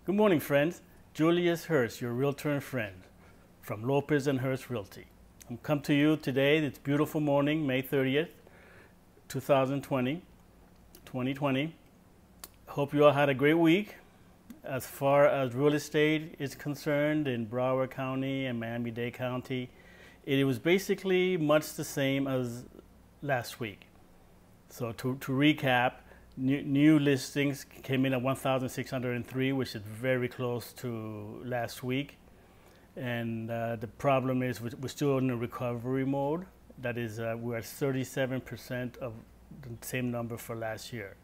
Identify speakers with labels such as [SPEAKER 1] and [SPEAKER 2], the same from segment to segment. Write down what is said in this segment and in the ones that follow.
[SPEAKER 1] Good morning, friends. Julius Hurst, your realtor and friend from Lopez and Hurst Realty. I'm come to you today. It's beautiful morning, May 30th, 2020. Hope you all had a great week. As far as real estate is concerned in Broward County and Miami-Dade County, it was basically much the same as last week. So to recap, new listings came in at 1,603, which is very close to last week. And the problem is we're still in a recovery mode. That is, we're at 37% of the same number for last year.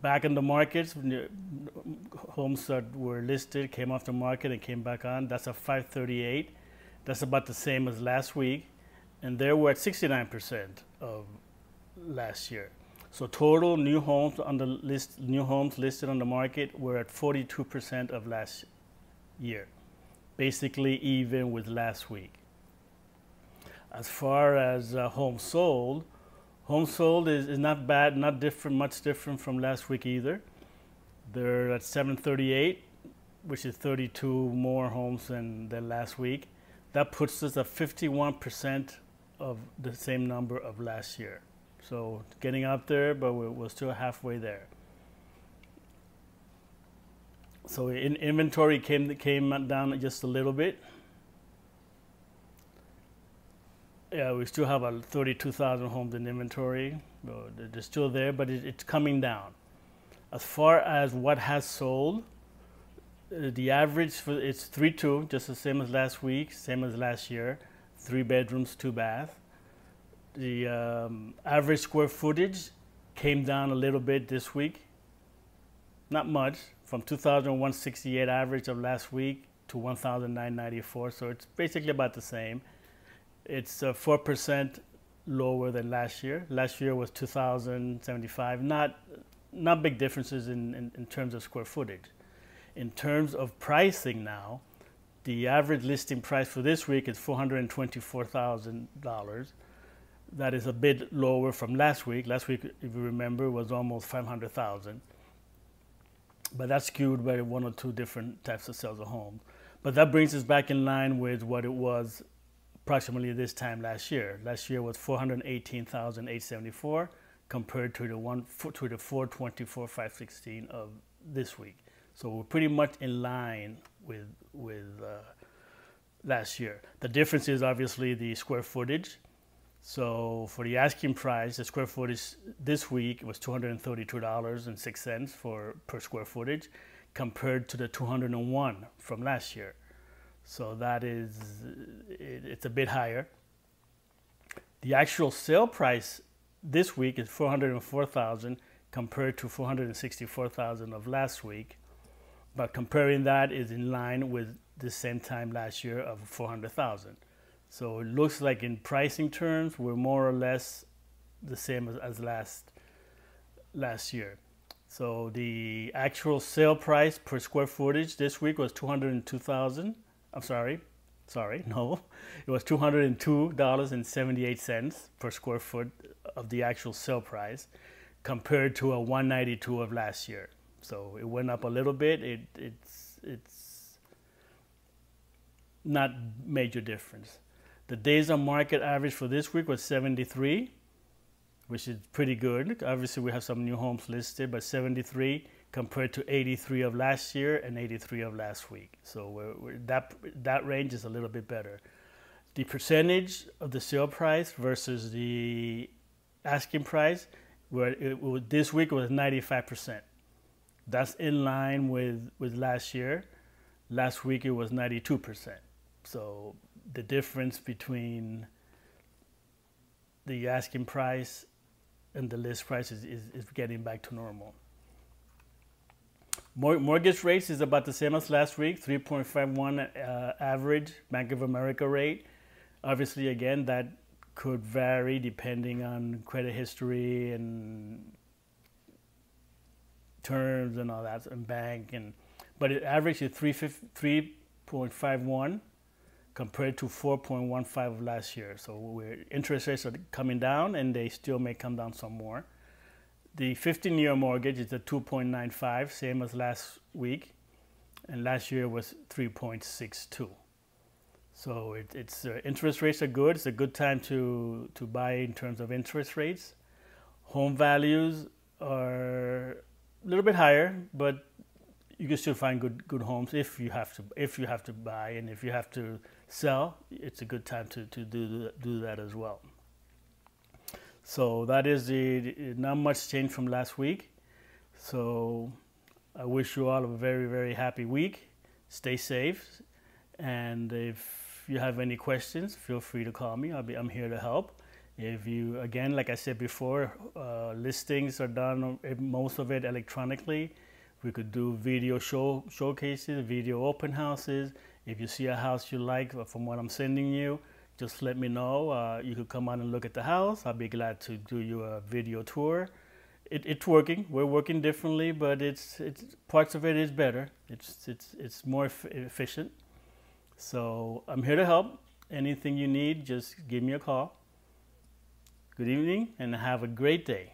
[SPEAKER 1] Back in the markets, homes that were listed came off the market and came back on. That's a 538. That's about the same as last week. And there we're at 69% of last year. So total new homes on the list, new homes listed on the market, were at 42% of last year, basically even with last week. As far as homes sold is not bad, not different, much different from last week either. They're at 738, which is 32 more homes than last week. That puts us at 51% of the same number of last year. So getting up there, but we're still halfway there. So in inventory came down just a little bit. Yeah, we still have 32,000 homes in inventory. They're still there, but it's coming down. As far as what has sold, the average it's 3.2, just the same as last week, same as last year. 3 bedrooms, 2 baths. The average square footage came down a little bit this week. Not much, from 2,168 average of last week to 1,994. So it's basically about the same. It's 4% lower than last year. Last year was 2,075. Not big differences in terms of square footage. In terms of pricing now, the average listing price for this week is $424,000. That is a bit lower from last week. Last week, if you remember, was almost $500,000. But that's skewed by 1 or 2 different types of sales of homes. But that brings us back in line with what it was approximately this time last year. Last year was $418,874 compared to the $424,516 of this week. So we're pretty much in line with last year. The difference is obviously the square footage. So for the asking price, the square footage this week was $232.06 per square footage, compared to the $201 from last year. So that is, it's a bit higher. The actual sale price this week is $404,000 compared to $464,000 of last week. But comparing that is in line with the same time last year of $400,000. So it looks like in pricing terms, we're more or less the same as last year. So the actual sale price per square footage this week was $202,000. I'm sorry, no. It was $202.78 per square foot of the actual sale price, compared to a $192 of last year. So it went up a little bit. It's not major difference. The days on market average for this week was 73, which is pretty good. Obviously, we have some new homes listed, but 73 compared to 83 of last year and 83 of last week. So that range is a little bit better. The percentage of the sale price versus the asking price, this week was 95%. That's in line with last year. Last week it was 92%. So the difference between the asking price and the list price is getting back to normal. Mortgage rates is about the same as last week, 3.51 average Bank of America rate. Obviously, again, that could vary depending on credit history and terms and all that, and bank, but it averaged is 3.51 compared to 4.15 of last year. So interest rates are coming down, and they still may come down some more. The 15-year mortgage is at 2.95, same as last week. and last year was 3.62. So it's interest rates are good. It's a good time to buy in terms of interest rates. Home values are a little bit higher, but you can still find good homes if you have to buy, and if you have to sell, it's a good time to do that as well. So that is not much change from last week. So I wish you all a very, very happy week. Stay safe, and if you have any questions, feel free to call me. I'm here to help. If you, again, like I said before, listings are done, most of it electronically. We could do video showcases, video open houses. If you see a house you like from what I'm sending you, just let me know. You could come out and look at the house. I'll be glad to do you a video tour. It's working. We're working differently, but it's parts of it is better. It's more efficient. So I'm here to help. Anything you need, just give me a call. Good evening and have a great day.